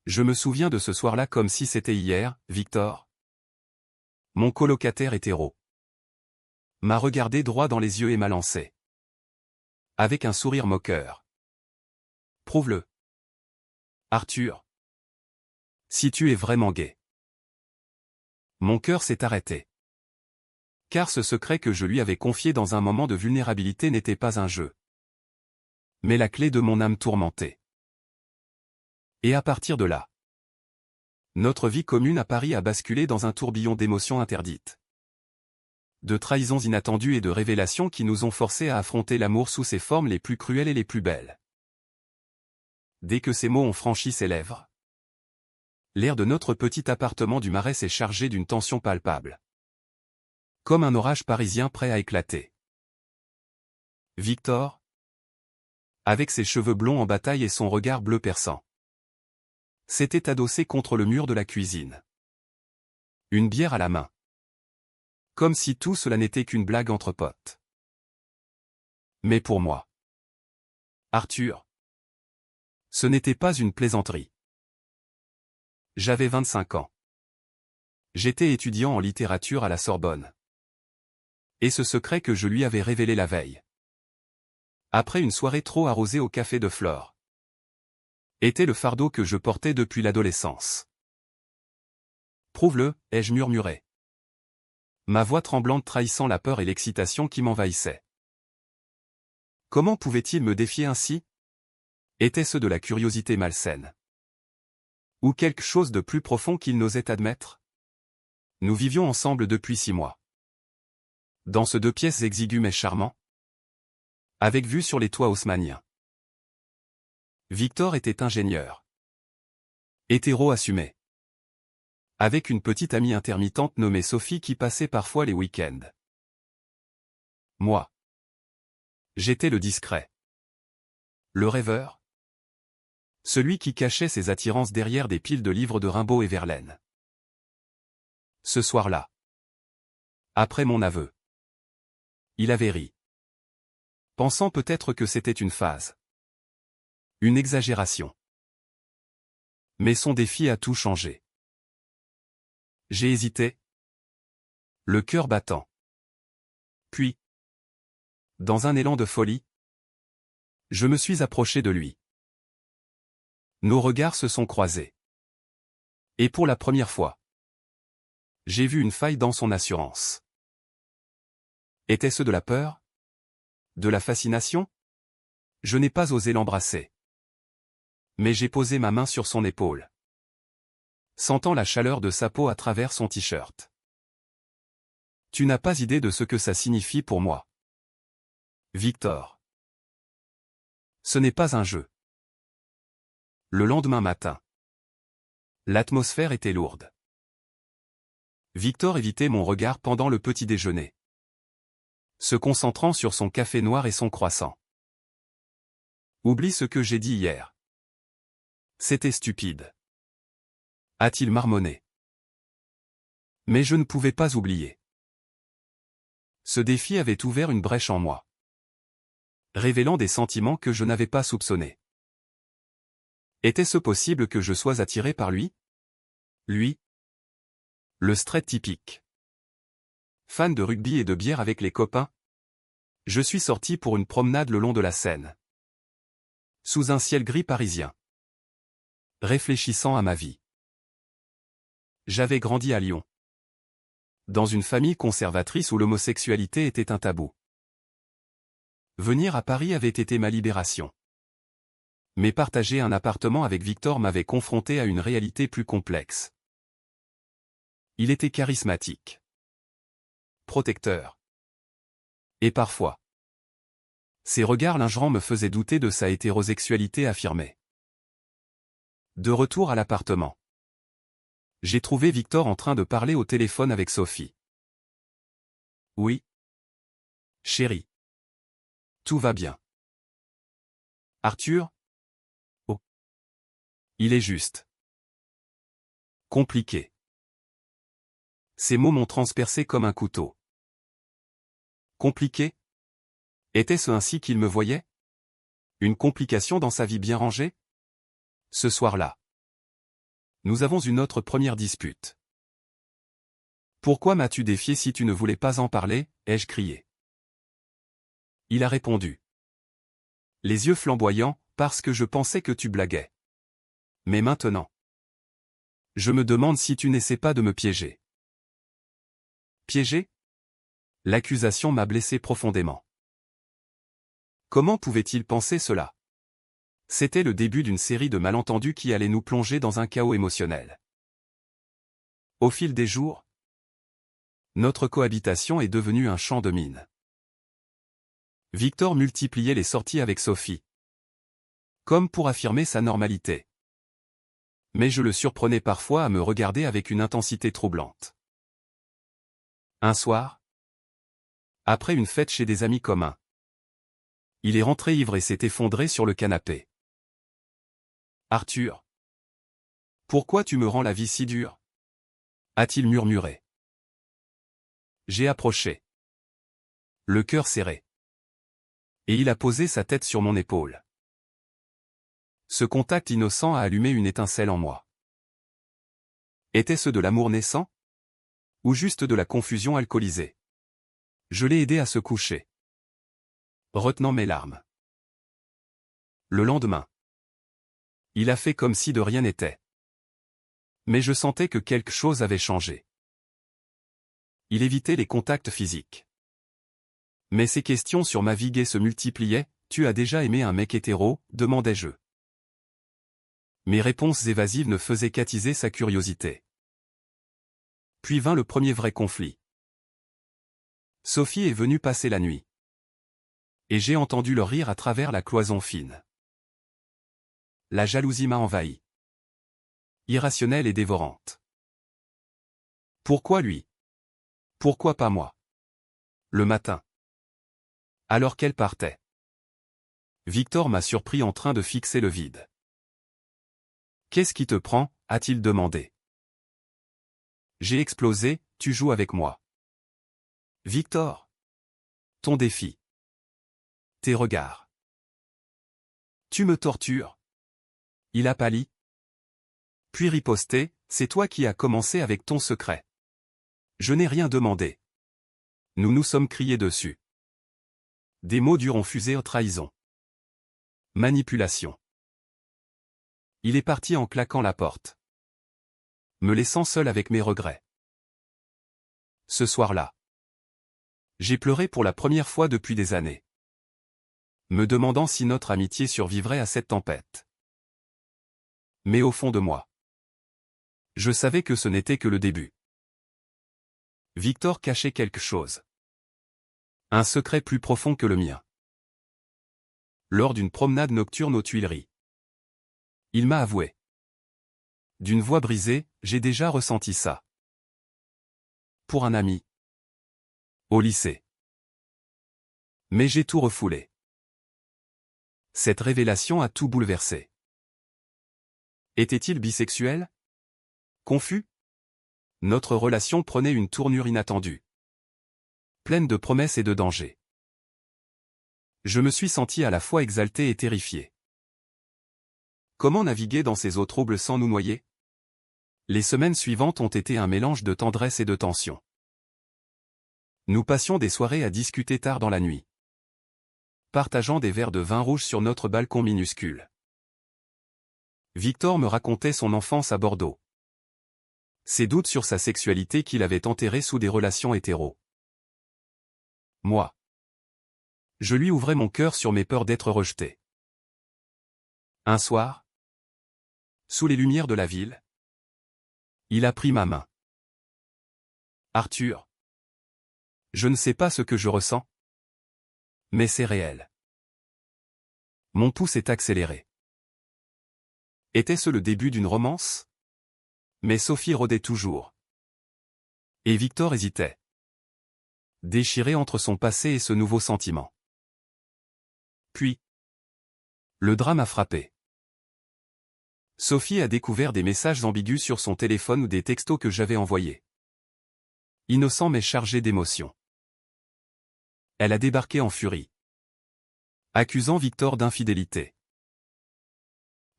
Je me souviens de ce soir-là comme si c'était hier, Victor. Mon colocataire hétéro m'a regardé droit dans les yeux et m'a lancé. Avec un sourire moqueur. Prouve-le. Arthur. Si tu es vraiment gay. Mon cœur s'est arrêté. Car ce secret que je lui avais confié dans un moment de vulnérabilité n'était pas un jeu, mais la clé de mon âme tourmentée. Et à partir de là, notre vie commune à Paris a basculé dans un tourbillon d'émotions interdites. De trahisons inattendues et de révélations qui nous ont forcés à affronter l'amour sous ses formes les plus cruelles et les plus belles. Dès que ces mots ont franchi ses lèvres, l'air de notre petit appartement du Marais s'est chargé d'une tension palpable. Comme un orage parisien prêt à éclater. Victor, avec ses cheveux blonds en bataille et son regard bleu perçant, s'était adossé contre le mur de la cuisine. Une bière à la main. Comme si tout cela n'était qu'une blague entre potes. Mais pour moi, Arthur, ce n'était pas une plaisanterie. J'avais 25 ans. J'étais étudiant en littérature à la Sorbonne. Et ce secret que je lui avais révélé la veille, après une soirée trop arrosée au café de Flore, était le fardeau que je portais depuis l'adolescence. Prouve-le, ai-je murmuré. Ma voix tremblante trahissant la peur et l'excitation qui m'envahissaient. Comment pouvait-il me défier ainsi? Était-ce de la curiosité malsaine? Ou quelque chose de plus profond qu'il n'osait admettre? Nous vivions ensemble depuis 6 mois. Dans ce 2 pièces exigu mais charmant, avec vue sur les toits haussmanniens. Victor était ingénieur. Hétéro assumé. Avec une petite amie intermittente nommée Sophie qui passait parfois les week-ends. Moi, j'étais le discret. Le rêveur. Celui qui cachait ses attirances derrière des piles de livres de Rimbaud et Verlaine. Ce soir-là, après mon aveu, il avait ri, pensant peut-être que c'était une phase. Une exagération. Mais son défi a tout changé. J'ai hésité, le cœur battant. Puis, dans un élan de folie, je me suis approché de lui. Nos regards se sont croisés. Et pour la première fois, j'ai vu une faille dans son assurance. Était-ce de la peur? De la fascination? Je n'ai pas osé l'embrasser. Mais j'ai posé ma main sur son épaule, sentant la chaleur de sa peau à travers son t-shirt. Tu n'as pas idée de ce que ça signifie pour moi, Victor. Ce n'est pas un jeu. Le lendemain matin, l'atmosphère était lourde. Victor évitait mon regard pendant le petit déjeuner, se concentrant sur son café noir et son croissant. Oublie ce que j'ai dit hier. C'était stupide, a-t-il marmonné. Mais je ne pouvais pas oublier. Ce défi avait ouvert une brèche en moi, révélant des sentiments que je n'avais pas soupçonnés. Était-ce possible que je sois attiré par lui? Lui, le straight typique. Fan de rugby et de bière avec les copains, je suis sorti pour une promenade le long de la Seine. Sous un ciel gris parisien. Réfléchissant à ma vie. J'avais grandi à Lyon, dans une famille conservatrice où l'homosexualité était un tabou. Venir à Paris avait été ma libération. Mais partager un appartement avec Victor m'avait confronté à une réalité plus complexe. Il était charismatique, protecteur. Et parfois, ses regards lingerants me faisaient douter de sa hétérosexualité affirmée. De retour à l'appartement, j'ai trouvé Victor en train de parler au téléphone avec Sophie. Oui. Chérie. Tout va bien. Arthur? Oh. Il est juste compliqué. Ces mots m'ont transpercé comme un couteau. Compliqué? Était-ce ainsi qu'il me voyait? Une complication dans sa vie bien rangée? Ce soir-là, Nous avons une autre première dispute. Pourquoi m'as-tu défié si tu ne voulais pas en parler, ai-je crié. Il a répondu. Les yeux flamboyants, parce que je pensais que tu blaguais. Mais maintenant. Je me demande si tu n'essaies pas de me piéger. Piéger? L'accusation m'a blessé profondément. Comment pouvait-il penser cela? C'était le début d'une série de malentendus qui allait nous plonger dans un chaos émotionnel. Au fil des jours, notre cohabitation est devenue un champ de mines. Victor multipliait les sorties avec Sophie, comme pour affirmer sa normalité. Mais je le surprenais parfois à me regarder avec une intensité troublante. Un soir, après une fête chez des amis communs, il est rentré ivre et s'est effondré sur le canapé. Arthur, pourquoi tu me rends la vie si dure? A-t-il murmuré. J'ai approché, le cœur serré. Et il a posé sa tête sur mon épaule. Ce contact innocent a allumé une étincelle en moi. Était-ce de l'amour naissant? Ou juste de la confusion alcoolisée? Je l'ai aidé à se coucher, retenant mes larmes. Le lendemain, il a fait comme si de rien n'était. Mais je sentais que quelque chose avait changé. Il évitait les contacts physiques. Mais ses questions sur ma vie gay se multipliaient. Tu as déjà aimé un mec hétéro? Demandai-je. Mes réponses évasives ne faisaient qu'attiser sa curiosité. Puis vint le premier vrai conflit. Sophie est venue passer la nuit. Et j'ai entendu leur rire à travers la cloison fine. La jalousie m'a envahi. Irrationnelle et dévorante. Pourquoi lui? Pourquoi pas moi? Le matin, alors qu'elle partait, Victor m'a surpris en train de fixer le vide. Qu'est-ce qui te prend? A-t-il demandé. J'ai explosé. Tu joues avec moi. Victor. Ton défi. Tes regards. Tu me tortures. Il a pâli. Puis riposté, c'est toi qui as commencé avec ton secret. Je n'ai rien demandé. Nous nous sommes criés dessus. Des mots durs ont fusé aux trahisons. Manipulation. Il est parti en claquant la porte, me laissant seul avec mes regrets. Ce soir-là, j'ai pleuré pour la première fois depuis des années, me demandant si notre amitié survivrait à cette tempête. Mais au fond de moi, je savais que ce n'était que le début. Victor cachait quelque chose. Un secret plus profond que le mien. Lors d'une promenade nocturne aux Tuileries, il m'a avoué. D'une voix brisée, j'ai déjà ressenti ça. Pour un ami. Au lycée. Mais j'ai tout refoulé. Cette révélation a tout bouleversé. Était-il bisexuel? Confus? Notre relation prenait une tournure inattendue. Pleine de promesses et de dangers. Je me suis senti à la fois exalté et terrifié. Comment naviguer dans ces eaux troubles sans nous noyer? Les semaines suivantes ont été un mélange de tendresse et de tension. Nous passions des soirées à discuter tard dans la nuit, partageant des verres de vin rouge sur notre balcon minuscule. Victor me racontait son enfance à Bordeaux. Ses doutes sur sa sexualité qu'il avait enterrés sous des relations hétéros. Moi, je lui ouvrais mon cœur sur mes peurs d'être rejeté. Un soir, sous les lumières de la ville, il a pris ma main. Arthur, je ne sais pas ce que je ressens, mais c'est réel. Mon pouls s'est accéléré. Était-ce le début d'une romance? Mais Sophie rôdait toujours. Et Victor hésitait, déchiré entre son passé et ce nouveau sentiment. Puis, le drame a frappé. Sophie a découvert des messages ambigus sur son téléphone ou des textos que j'avais envoyés. Innocent mais chargé d'émotions. Elle a débarqué en furie, accusant Victor d'infidélité.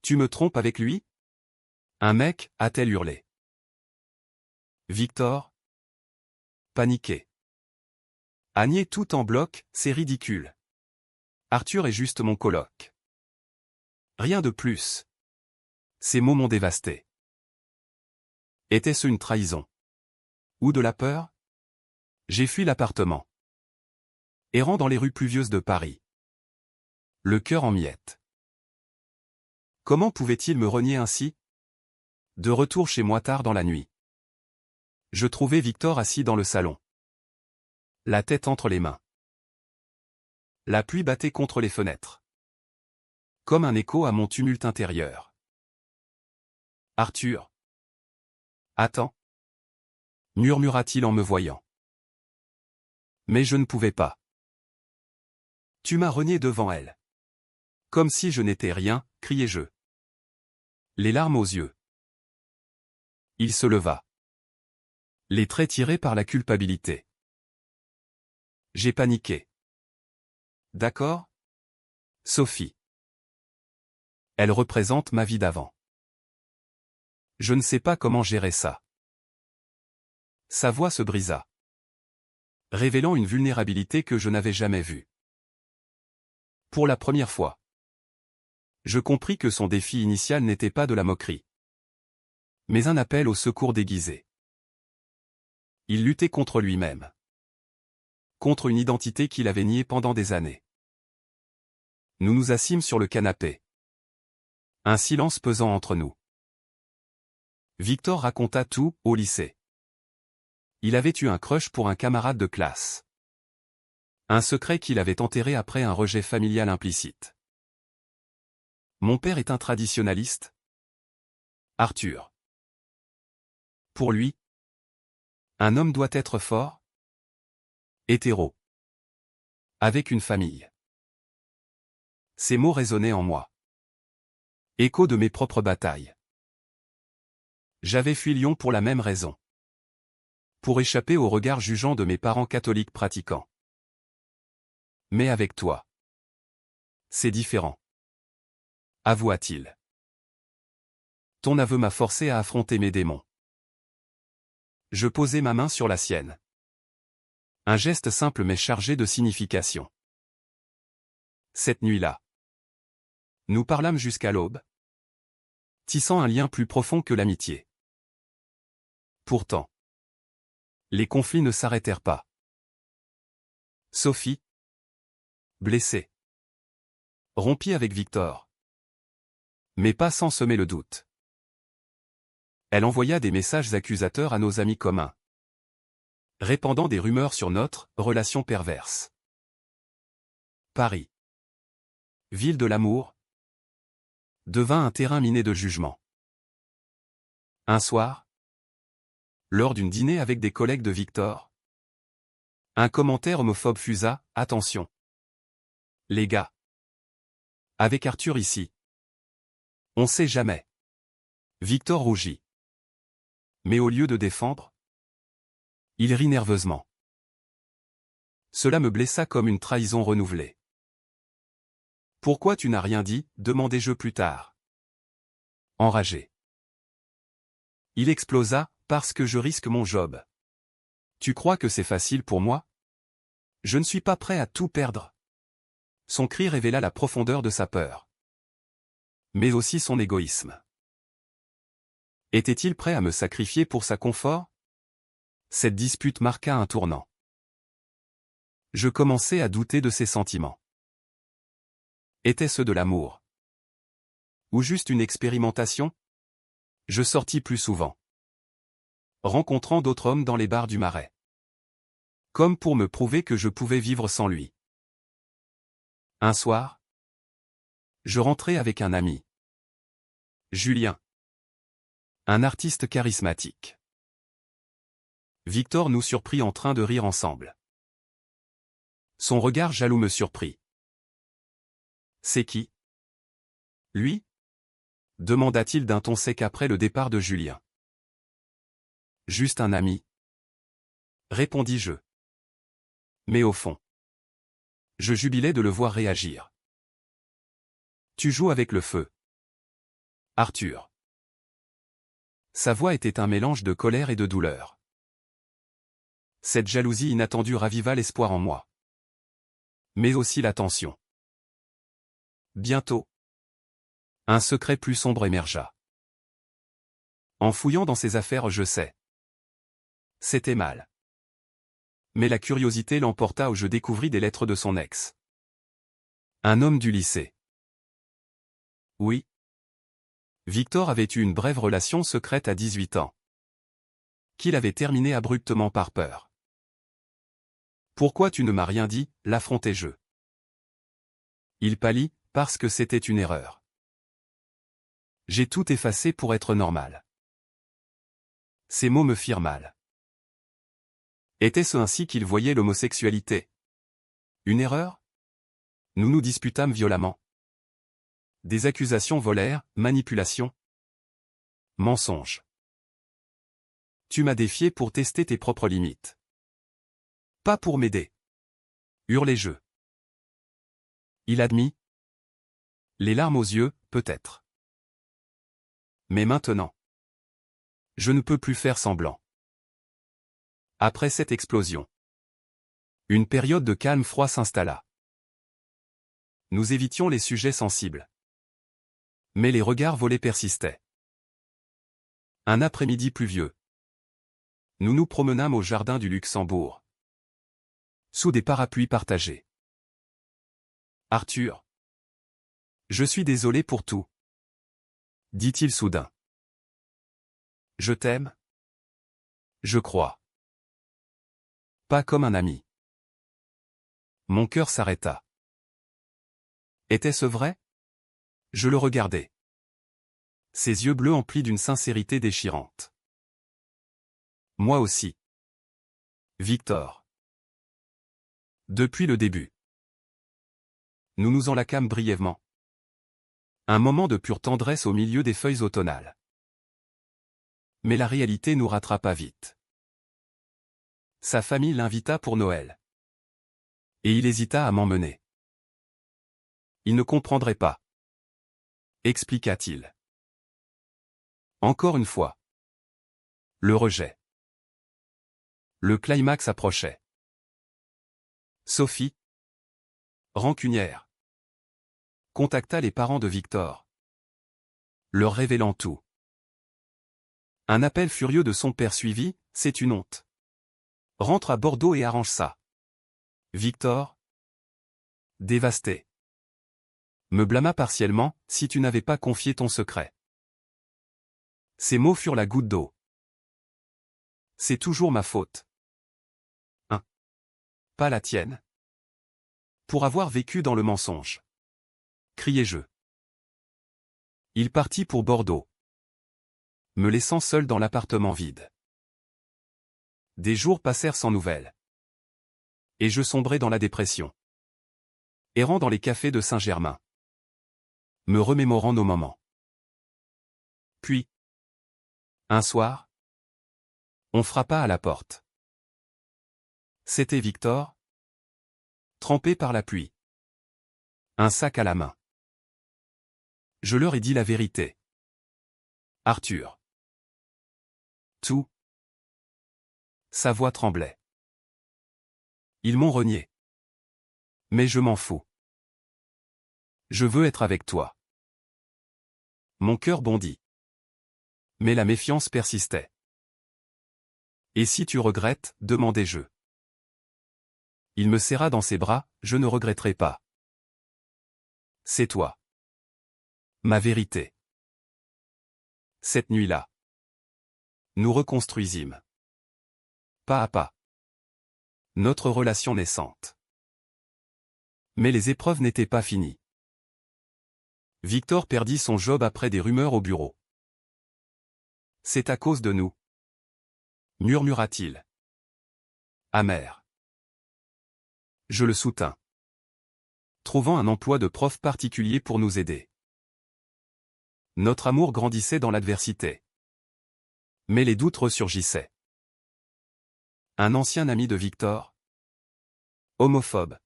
Tu me trompes avec lui? Un mec, a-t-elle hurlé. Victor? Paniqué. Agné tout en bloc, c'est ridicule. Arthur est juste mon coloc. Rien de plus. Ces mots m'ont dévasté. Était-ce une trahison? Ou de la peur? J'ai fui l'appartement. Errant dans les rues pluvieuses de Paris. Le cœur en miettes. Comment pouvait-il me renier ainsi? De retour chez moi tard dans la nuit. Je trouvai Victor assis dans le salon. La tête entre les mains. La pluie battait contre les fenêtres. Comme un écho à mon tumulte intérieur. Arthur. Attends. Murmura-t-il en me voyant. Mais je ne pouvais pas. Tu m'as renié devant elle. Comme si je n'étais rien, criai-je. Les larmes aux yeux. Il se leva. Les traits tirés par la culpabilité. J'ai paniqué. D'accord? Sophie. Elle représente ma vie d'avant. Je ne sais pas comment gérer ça. Sa voix se brisa. Révélant une vulnérabilité que je n'avais jamais vue. Pour la première fois. Je compris que son défi initial n'était pas de la moquerie. Mais un appel au secours déguisé. Il luttait contre lui-même. Contre une identité qu'il avait niée pendant des années. Nous nous assîmes sur le canapé. Un silence pesant entre nous. Victor raconta tout, au lycée. Il avait eu un crush pour un camarade de classe. Un secret qu'il avait enterré après un rejet familial implicite. Mon père est un traditionnaliste? Arthur. Pour lui, un homme doit être fort? Hétéro. Avec une famille. Ces mots résonnaient en moi. Écho de mes propres batailles. J'avais fui Lyon pour la même raison. Pour échapper au regard jugeant de mes parents catholiques pratiquants. Mais avec toi. C'est différent. Avoua-t-il. Ton aveu m'a forcé à affronter mes démons. Je posai ma main sur la sienne. Un geste simple mais chargé de signification. Cette nuit-là. Nous parlâmes jusqu'à l'aube. Tissant un lien plus profond que l'amitié. Pourtant. Les conflits ne s'arrêtèrent pas. Sophie. Blessée. Rompit avec Victor. Mais pas sans semer le doute. Elle envoya des messages accusateurs à nos amis communs. Répandant des rumeurs sur notre relation perverse. Paris. Ville de l'amour. Devint un terrain miné de jugement. Un soir. Lors d'une dîner avec des collègues de Victor. Un commentaire homophobe fusa, attention. Les gars. Avec Arthur ici. On sait jamais. Victor rougit. Mais au lieu de défendre, il rit nerveusement. Cela me blessa comme une trahison renouvelée. Pourquoi tu n'as rien dit, demandai-je plus tard. Enragé. Il explosa, parce que je risque mon job. Tu crois que c'est facile pour moi? Je ne suis pas prêt à tout perdre. Son cri révéla la profondeur de sa peur. Mais aussi son égoïsme. Était-il prêt à me sacrifier pour sa confort? Cette dispute marqua un tournant. Je commençai à douter de ses sentiments. Était-ce de l'amour? Ou juste une expérimentation? Je sortis plus souvent. Rencontrant d'autres hommes dans les bars du Marais. Comme pour me prouver que je pouvais vivre sans lui. Un soir, je rentrai avec un ami. Julien. Un artiste charismatique. Victor nous surprit en train de rire ensemble. Son regard jaloux me surprit. C'est qui? Lui? Demanda-t-il d'un ton sec après le départ de Julien. Juste un ami. Répondis-je. Mais au fond, je jubilais de le voir réagir. Tu joues avec le feu. Arthur. Sa voix était un mélange de colère et de douleur. Cette jalousie inattendue raviva l'espoir en moi. Mais aussi la tension. Bientôt, un secret plus sombre émergea. En fouillant dans ses affaires, je sais. C'était mal. Mais la curiosité l'emporta où je découvris des lettres de son ex. Un homme du lycée. Oui. Victor avait eu une brève relation secrète à 18 ans. Qu'il avait terminée abruptement par peur. Pourquoi tu ne m'as rien dit, l'affrontai-je. Il pâlit, parce que c'était une erreur. J'ai tout effacé pour être normal. Ces mots me firent mal. Était-ce ainsi qu'il voyait l'homosexualité? Une erreur? Nous nous disputâmes violemment. Des accusations volèrent, manipulation. Mensonge. Tu m'as défié pour tester tes propres limites. Pas pour m'aider. Hurlai-je. Il admit. Les larmes aux yeux, peut-être. Mais maintenant. Je ne peux plus faire semblant. Après cette explosion, une période de calme froid s'installa. Nous évitions les sujets sensibles. Mais les regards volés persistaient. Un après-midi pluvieux. Nous nous promenâmes au jardin du Luxembourg. Sous des parapluies partagés. Arthur. Je suis désolé pour tout. Dit-il soudain. Je t'aime. Je crois. Pas comme un ami. Mon cœur s'arrêta. Était-ce vrai? Je le regardais. Ses yeux bleus emplis d'une sincérité déchirante. Moi aussi. Victor. Depuis le début. Nous nous enlacâmes brièvement. Un moment de pure tendresse au milieu des feuilles automnales. Mais la réalité nous rattrapa vite. Sa famille l'invita pour Noël. Et il hésita à m'emmener. Il ne comprendrait pas. Expliqua-t-il. Encore une fois. Le rejet. Le climax approchait. Sophie, rancunière, contacta les parents de Victor, leur révélant tout. Un appel furieux de son père suivi, c'est une honte. Rentre à Bordeaux et arrange ça. Victor, dévasté, me blâma partiellement, si tu n'avais pas confié ton secret. Ces mots furent la goutte d'eau. C'est toujours ma faute. Pas la tienne. Pour avoir vécu dans le mensonge. Criai-je. Il partit pour Bordeaux, me laissant seul dans l'appartement vide. Des jours passèrent sans nouvelles. Et je sombrai dans la dépression. Errant dans les cafés de Saint-Germain. Me remémorant nos moments. Puis, un soir, on frappa à la porte. C'était Victor, trempé par la pluie. Un sac à la main. Je leur ai dit la vérité. Arthur. Tout. Sa voix tremblait. Ils m'ont renié. Mais je m'en fous. Je veux être avec toi. Mon cœur bondit. Mais la méfiance persistait. Et si tu regrettes, demandai-je. Il me serra dans ses bras, je ne regretterai pas. C'est toi. Ma vérité. Cette nuit-là. Nous reconstruisîmes. Pas à pas. Notre relation naissante. Mais les épreuves n'étaient pas finies. Victor perdit son job après des rumeurs au bureau. C'est à cause de nous. Murmura-t-il. Amer. Je le soutins. Trouvant un emploi de prof particulier pour nous aider. Notre amour grandissait dans l'adversité. Mais les doutes ressurgissaient. Un ancien ami de Victor, homophobe,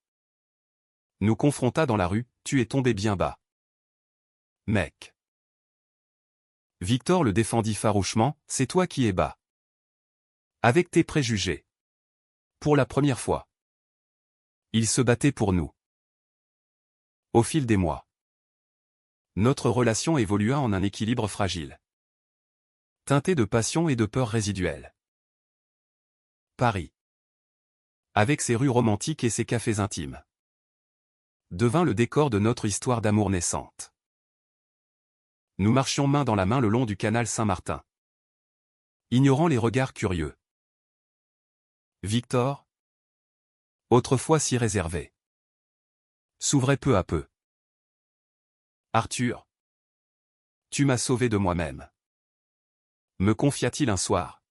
nous confronta dans la rue, tu es tombé bien bas. Mec. Victor le défendit farouchement, c'est toi qui es bas. Avec tes préjugés. Pour la première fois. Il se battait pour nous. Au fil des mois. Notre relation évolua en un équilibre fragile. Teinté de passion et de peur résiduelle. Paris. Avec ses rues romantiques et ses cafés intimes. Devint le décor de notre histoire d'amour naissante. Nous marchions main dans la main le long du canal Saint-Martin. Ignorant les regards curieux. Victor, autrefois si réservé, s'ouvrait peu à peu. Arthur, tu m'as sauvé de moi-même. Me confia-t-il un soir.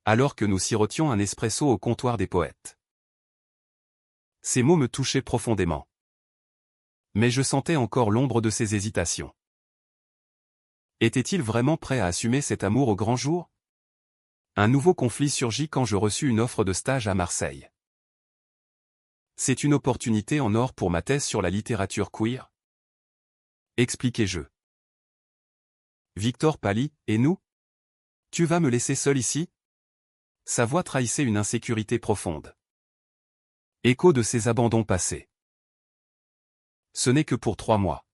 Alors que nous sirotions un espresso au comptoir des poètes. Ces mots me touchaient profondément. Mais je sentais encore l'ombre de ses hésitations. Était-il vraiment prêt à assumer cet amour au grand jour? Un nouveau conflit surgit quand je reçus une offre de stage à Marseille. C'est une opportunité en or pour ma thèse sur la littérature queer. Expliquai-je. Victor pâlit, et nous? Tu vas me laisser seul ici? Sa voix trahissait une insécurité profonde. Écho de ses abandons passés. Ce n'est que pour 3 mois.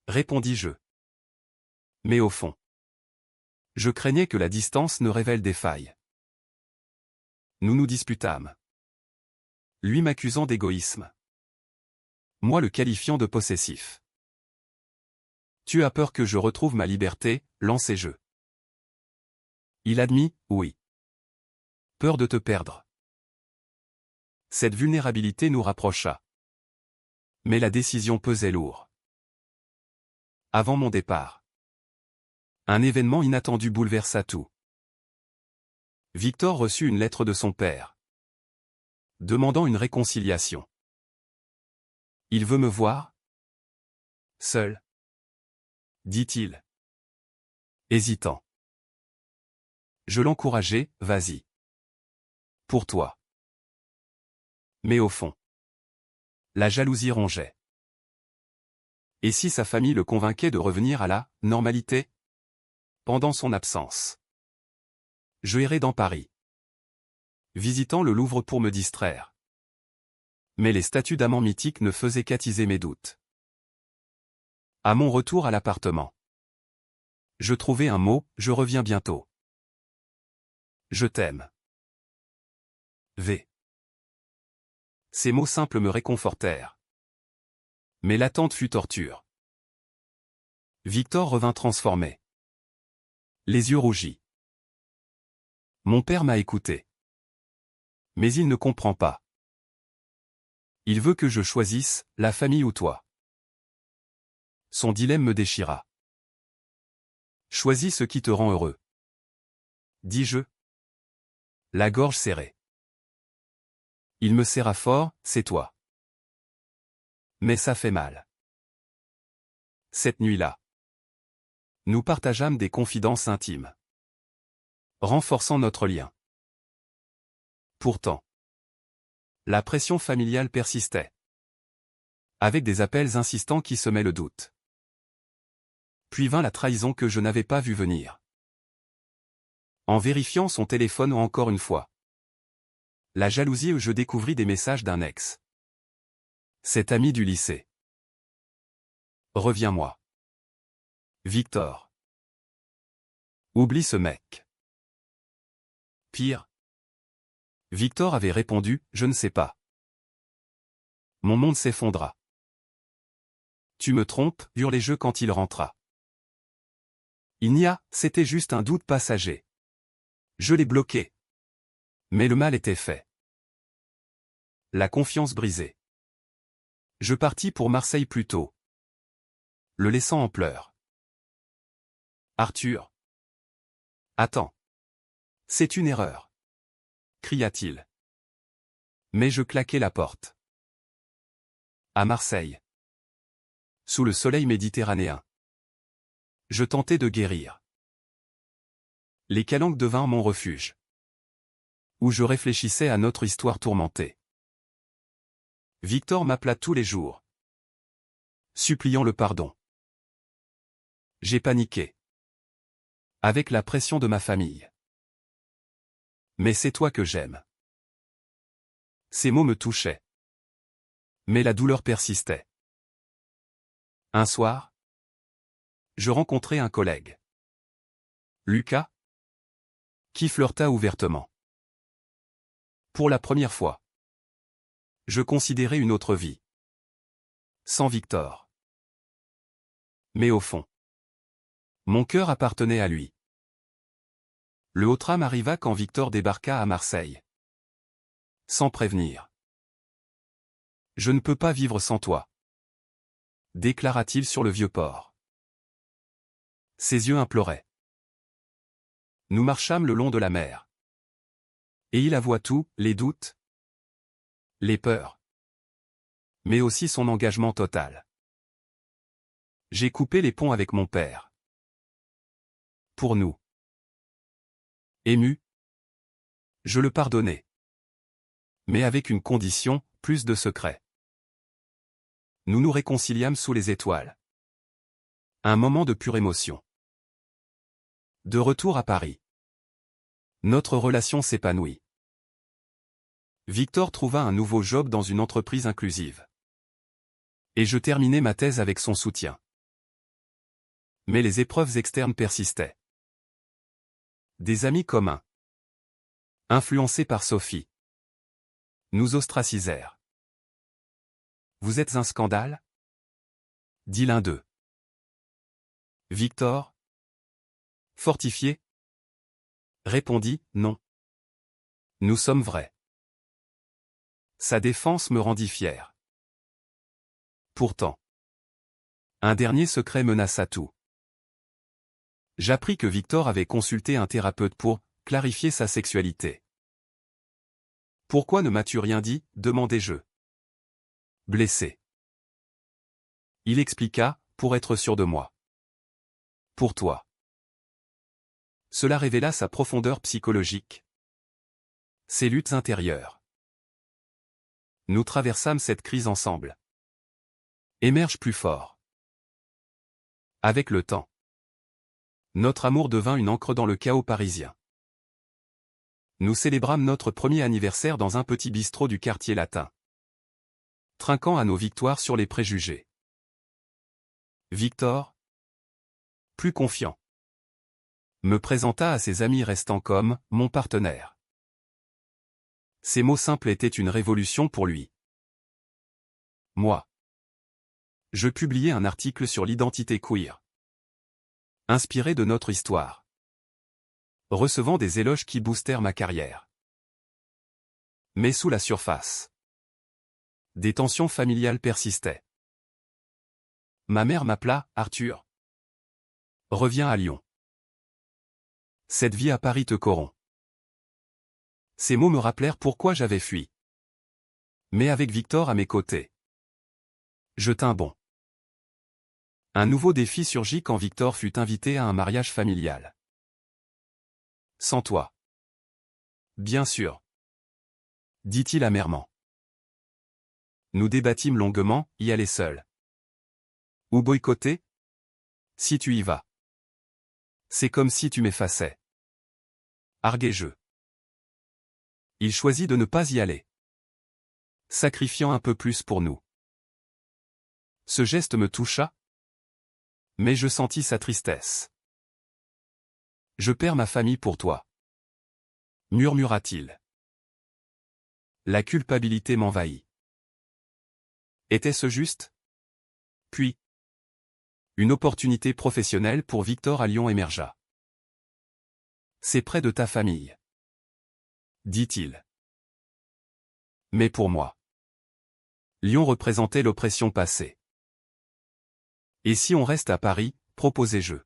Répondis-je. Mais au fond, je craignais que la distance ne révèle des failles. Nous nous disputâmes. Lui m'accusant d'égoïsme. Moi le qualifiant de possessif. Tu as peur que je retrouve ma liberté, lançai-je. Il admit, oui. Peur de te perdre. Cette vulnérabilité nous rapprocha. Mais la décision pesait lourd. Avant mon départ. Un événement inattendu bouleversa tout. Victor reçut une lettre de son père. Demandant une réconciliation. Il veut me voir? Seul. Dit-il. Hésitant. Je l'encourageai, vas-y. Pour toi. Mais au fond. La jalousie rongeait. Et si sa famille le convainquait de revenir à la normalité? Pendant son absence. Je errais dans Paris. Visitant le Louvre pour me distraire. Mais les statues d'amants mythiques ne faisaient qu'attiser mes doutes. À mon retour à l'appartement. Je trouvai un mot, je reviens bientôt. Je t'aime. V. Ces mots simples me réconfortèrent. Mais l'attente fut torture. Victor revint transformé. Les yeux rougis. Mon père m'a écouté. Mais il ne comprend pas. Il veut que je choisisse, la famille ou toi. Son dilemme me déchira. Choisis ce qui te rend heureux. Dis-je. La gorge serrée. Il me serra fort, c'est toi. Mais ça fait mal. Cette nuit-là. Nous partageâmes des confidences intimes. Renforçant notre lien. Pourtant. La pression familiale persistait. Avec des appels insistants qui semaient le doute. Puis vint la trahison que je n'avais pas vue venir. En vérifiant son téléphone encore une fois. La jalousie où je découvris des messages d'un ex. Cet ami du lycée. Reviens-moi. Victor. Oublie ce mec. Pire. Victor avait répondu, je ne sais pas. Mon monde s'effondra. Tu me trompes, hurlai-je quand il rentra. Il n'y a, c'était juste un doute passager. Je l'ai bloqué. Mais le mal était fait. La confiance brisée. Je partis pour Marseille plus tôt. Le laissant en pleurs. Arthur. Attends. C'est une erreur. Cria-t-il. Mais je claquai la porte. À Marseille. Sous le soleil méditerranéen. Je tentais de guérir. Les calanques devinrent mon refuge. Où je réfléchissais à notre histoire tourmentée. Victor m'appela tous les jours. Suppliant le pardon. J'ai paniqué. Avec la pression de ma famille. Mais c'est toi que j'aime. Ces mots me touchaient. Mais la douleur persistait. Un soir, je rencontrai un collègue. Lucas, qui flirta ouvertement. Pour la première fois, je considérais une autre vie. Sans Victor. Mais au fond, mon cœur appartenait à lui. Le haut tram arriva quand Victor débarqua à Marseille. Sans prévenir. Je ne peux pas vivre sans toi, déclara-t-il sur le vieux port. Ses yeux imploraient. Nous marchâmes le long de la mer. Et il avoua tout, les doutes, les peurs, mais aussi son engagement total. J'ai coupé les ponts avec mon père. Pour nous. Ému, je le pardonnai. Mais avec une condition, plus de secret. Nous nous réconciliâmes sous les étoiles. Un moment de pure émotion. De retour à Paris. Notre relation s'épanouit. Victor trouva un nouveau job dans une entreprise inclusive. Et je terminai ma thèse avec son soutien. Mais les épreuves externes persistaient. Des amis communs. Influencés par Sophie. Nous ostracisèrent. Vous êtes un scandale? Dit l'un d'eux. Victor, fortifié, répondit, non. Nous sommes vrais. Sa défense me rendit fier. Pourtant, un dernier secret menaça tout. J'appris que Victor avait consulté un thérapeute pour clarifier sa sexualité. Pourquoi ne m'as-tu rien dit? Demandai-je. Blessé. Il expliqua, pour être sûr de moi. Pour toi. Cela révéla sa profondeur psychologique. Ses luttes intérieures. Nous traversâmes cette crise ensemble. Émerge plus fort. Avec le temps. Notre amour devint une encre dans le chaos parisien. Nous célébrâmes notre premier anniversaire dans un petit bistrot du quartier latin. Trinquant à nos victoires sur les préjugés. Victor, plus confiant, me présenta à ses amis restant comme mon partenaire. Ces mots simples étaient une révolution pour lui. Moi. Je publiai un article sur l'identité queer. Inspiré de notre histoire. Recevant des éloges qui boostèrent ma carrière. Mais sous la surface. Des tensions familiales persistaient. Ma mère m'appela, Arthur. Reviens à Lyon. Cette vie à Paris te corrompt. Ces mots me rappelèrent pourquoi j'avais fui. Mais avec Victor à mes côtés. Je tins bon. Un nouveau défi surgit quand Victor fut invité à un mariage familial. Sans toi. Bien sûr. Dit-il amèrement. Nous débattîmes longuement, y aller seul. Ou boycotter? Si tu y vas. C'est comme si tu m'effaçais. Arguai-je. Il choisit de ne pas y aller. Sacrifiant un peu plus pour nous. Ce geste me toucha. Mais je sentis sa tristesse. Je perds ma famille pour toi. Murmura-t-il. La culpabilité m'envahit. Était-ce juste? Puis, une opportunité professionnelle pour Victor à Lyon émergea. C'est près de ta famille. Dit-il. Mais pour moi, Lyon représentait l'oppression passée. Et si on reste à Paris, proposai-je.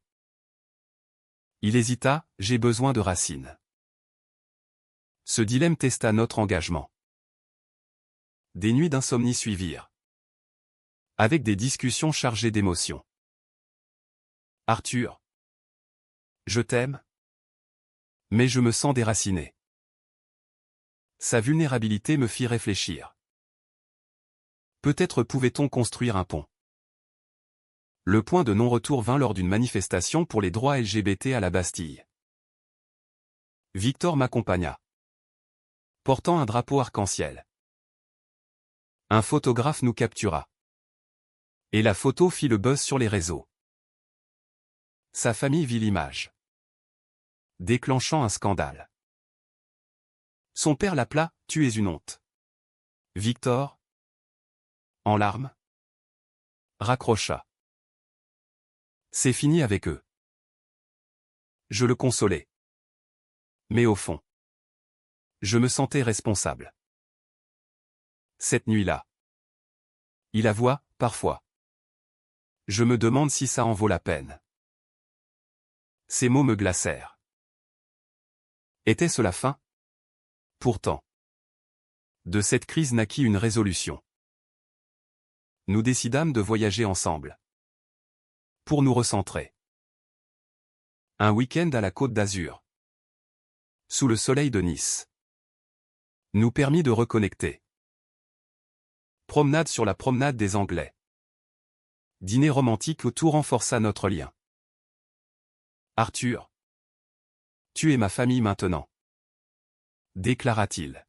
Il hésita, j'ai besoin de racines. Ce dilemme testa notre engagement. Des nuits d'insomnie suivirent. Avec des discussions chargées d'émotions. Arthur. Je t'aime. Mais je me sens déraciné. Sa vulnérabilité me fit réfléchir. Peut-être pouvait-on construire un pont. Le point de non-retour vint lors d'une manifestation pour les droits LGBT à la Bastille. Victor m'accompagna, portant un drapeau arc-en-ciel. Un photographe nous captura. Et la photo fit le buzz sur les réseaux. Sa famille vit l'image, déclenchant un scandale. Son père l'appela « Tu es une honte ». Victor, en larmes, raccrocha. C'est fini avec eux. Je le consolais. Mais au fond, je me sentais responsable. Cette nuit-là, il avoua, parfois. Je me demande si ça en vaut la peine. Ces mots me glacèrent. Était-ce la fin? Pourtant, de cette crise naquit une résolution. Nous décidâmes de voyager ensemble. Pour nous recentrer. Un week-end à la Côte d'Azur. Sous le soleil de Nice. Nous permit de reconnecter. Promenade sur la promenade des Anglais. Dîner romantique où tout renforça notre lien. Arthur. Tu es ma famille maintenant. Déclara-t-il.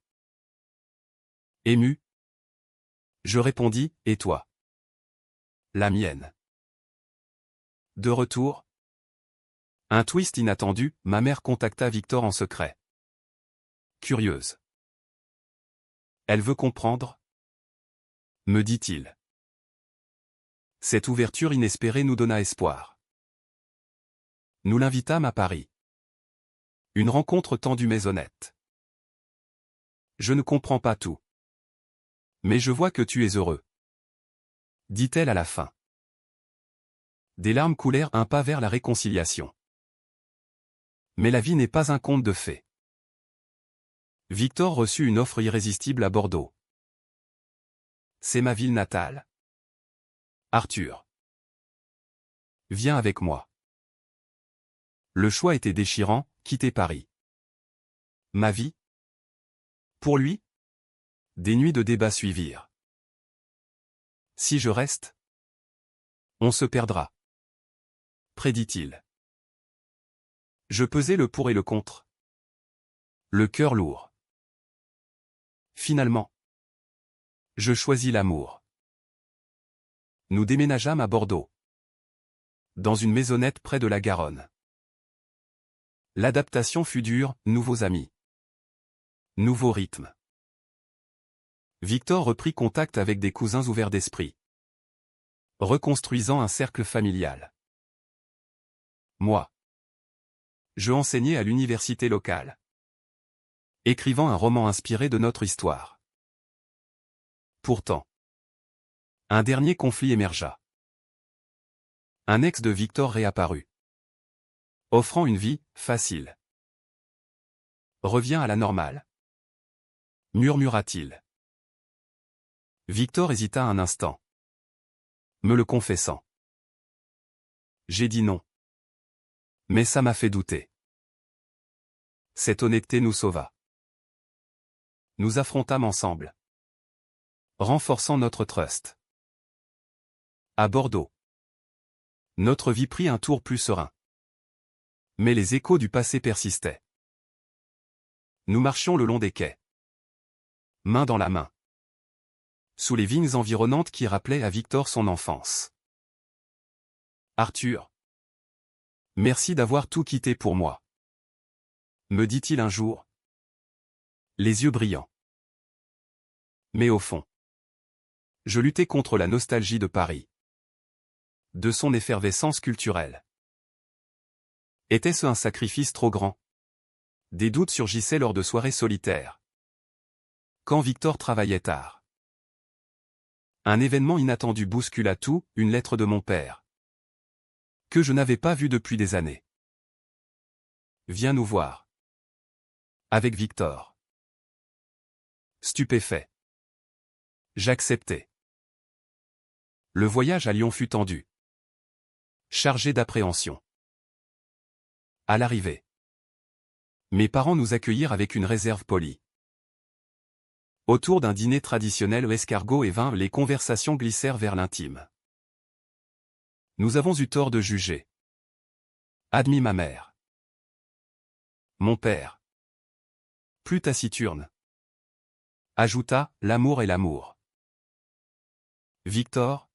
Ému. Je répondis, et toi? La mienne. De retour. Un twist inattendu, ma mère contacta Victor en secret. Curieuse. Elle veut comprendre? Me dit-il. Cette ouverture inespérée nous donna espoir. Nous l'invitâmes à Paris. Une rencontre tendue mais honnête. Je ne comprends pas tout. Mais je vois que tu es heureux. Dit-elle à la fin. Des larmes coulèrent un pas vers la réconciliation. Mais la vie n'est pas un conte de fées. Victor reçut une offre irrésistible à Bordeaux. C'est ma ville natale. Arthur. Viens avec moi. Le choix était déchirant, quitter Paris. Ma vie? Pour lui? Des nuits de débat suivirent. Si je reste? On se perdra. Prédit-il. Je pesais le pour et le contre. Le cœur lourd. Finalement, je choisis l'amour. Nous déménageâmes à Bordeaux. Dans une maisonnette près de la Garonne. L'adaptation fut dure, nouveaux amis. Nouveau rythme. Victor reprit contact avec des cousins ouverts d'esprit. Reconstruisant un cercle familial. Moi. Je enseignais à l'université locale. Écrivant un roman inspiré de notre histoire. Pourtant, un dernier conflit émergea. Un ex de Victor réapparut. Offrant une vie facile. Reviens à la normale. Murmura-t-il. Victor hésita un instant. Me le confessant. J'ai dit non. Mais ça m'a fait douter. Cette honnêteté nous sauva. Nous affrontâmes ensemble. Renforçant notre trust. À Bordeaux. Notre vie prit un tour plus serein. Mais les échos du passé persistaient. Nous marchions le long des quais. Main dans la main. Sous les vignes environnantes qui rappelaient à Victor son enfance. Arthur. Merci d'avoir tout quitté pour moi. Me dit-il un jour. Les yeux brillants. Mais au fond, je luttais contre la nostalgie de Paris. De son effervescence culturelle. Était-ce un sacrifice trop grand? Des doutes surgissaient lors de soirées solitaires. Quand Victor travaillait tard. Un événement inattendu bouscula tout, une lettre de mon père. Que je n'avais pas vue depuis des années. Viens nous voir. Avec Victor. Stupéfait. J'acceptai. Le voyage à Lyon fut tendu. Chargé d'appréhension. À l'arrivée. Mes parents nous accueillirent avec une réserve polie. Autour d'un dîner traditionnel escargot et vin, les conversations glissèrent vers l'intime. Nous avons eu tort de juger. Admit ma mère. Mon père. Plus taciturne. Ajouta, l'amour est l'amour. Victor,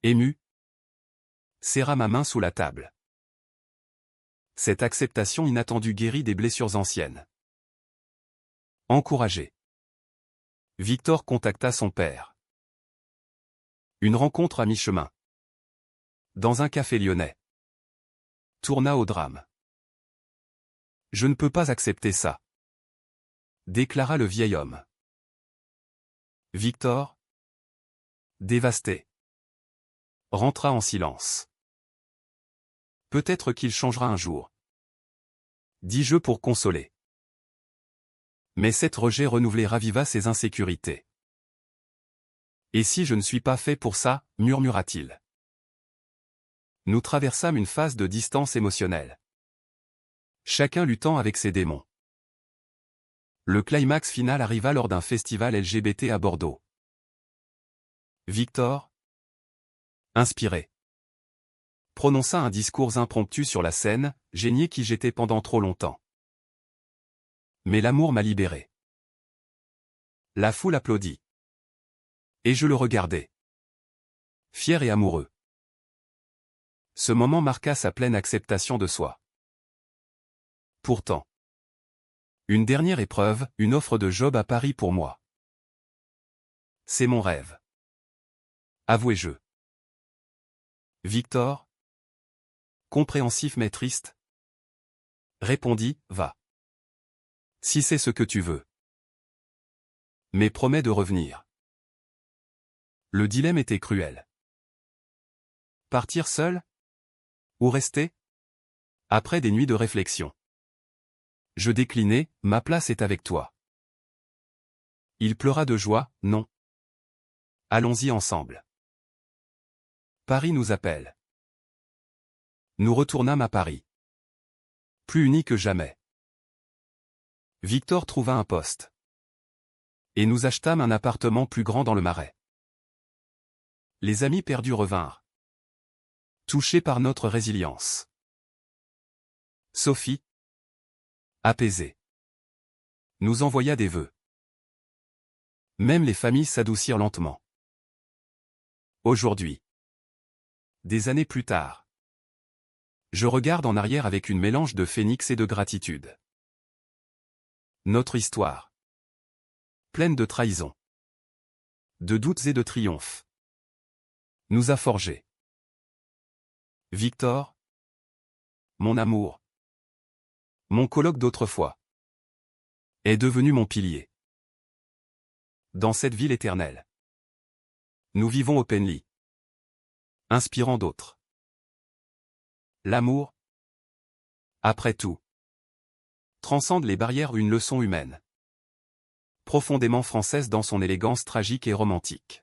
ému, serra ma main sous la table. Cette acceptation inattendue guérit des blessures anciennes. Encouragé, Victor contacta son père. Une rencontre à mi-chemin. Dans un café lyonnais. Tourna au drame. Je ne peux pas accepter ça, déclara le vieil homme. Victor, dévasté, rentra en silence. Peut-être qu'il changera un jour, dis-je pour consoler. Mais cet rejet renouvelé raviva ses insécurités. Et si je ne suis pas fait pour ça, murmura-t-il. Nous traversâmes une phase de distance émotionnelle. Chacun luttant avec ses démons. Le climax final arriva lors d'un festival LGBT à Bordeaux. Victor, inspiré, prononça un discours impromptu sur la scène, j'ai nié qui j'étais pendant trop longtemps. Mais l'amour m'a libéré. La foule applaudit. Et je le regardais. Fier et amoureux. Ce moment marqua sa pleine acceptation de soi. Pourtant, une dernière épreuve, une offre de job à Paris pour moi. C'est mon rêve. Avouai-je. Victor, compréhensif mais triste, répondit, va. Si c'est ce que tu veux. Mais promets de revenir. Le dilemme était cruel. Partir seul? Ou rester? Après des nuits de réflexion. Je déclinai, ma place est avec toi. Il pleura de joie, non. Allons-y ensemble. Paris nous appelle. Nous retournâmes à Paris. Plus unis que jamais. Victor trouva un poste. Et nous achetâmes un appartement plus grand dans le Marais. Les amis perdus revinrent. Touchés par notre résilience. Sophie, apaisée, nous envoya des vœux. Même les familles s'adoucirent lentement. Aujourd'hui, des années plus tard, je regarde en arrière avec une mélange de phénix et de gratitude. Notre histoire, pleine de trahisons, de doutes et de triomphes, nous a forgés. Victor, mon amour, mon coloc d'autrefois, est devenu mon pilier. Dans cette ville éternelle, nous vivons openly, inspirant d'autres. L'amour, après tout, transcende les barrières, une leçon humaine, profondément française dans son élégance tragique et romantique.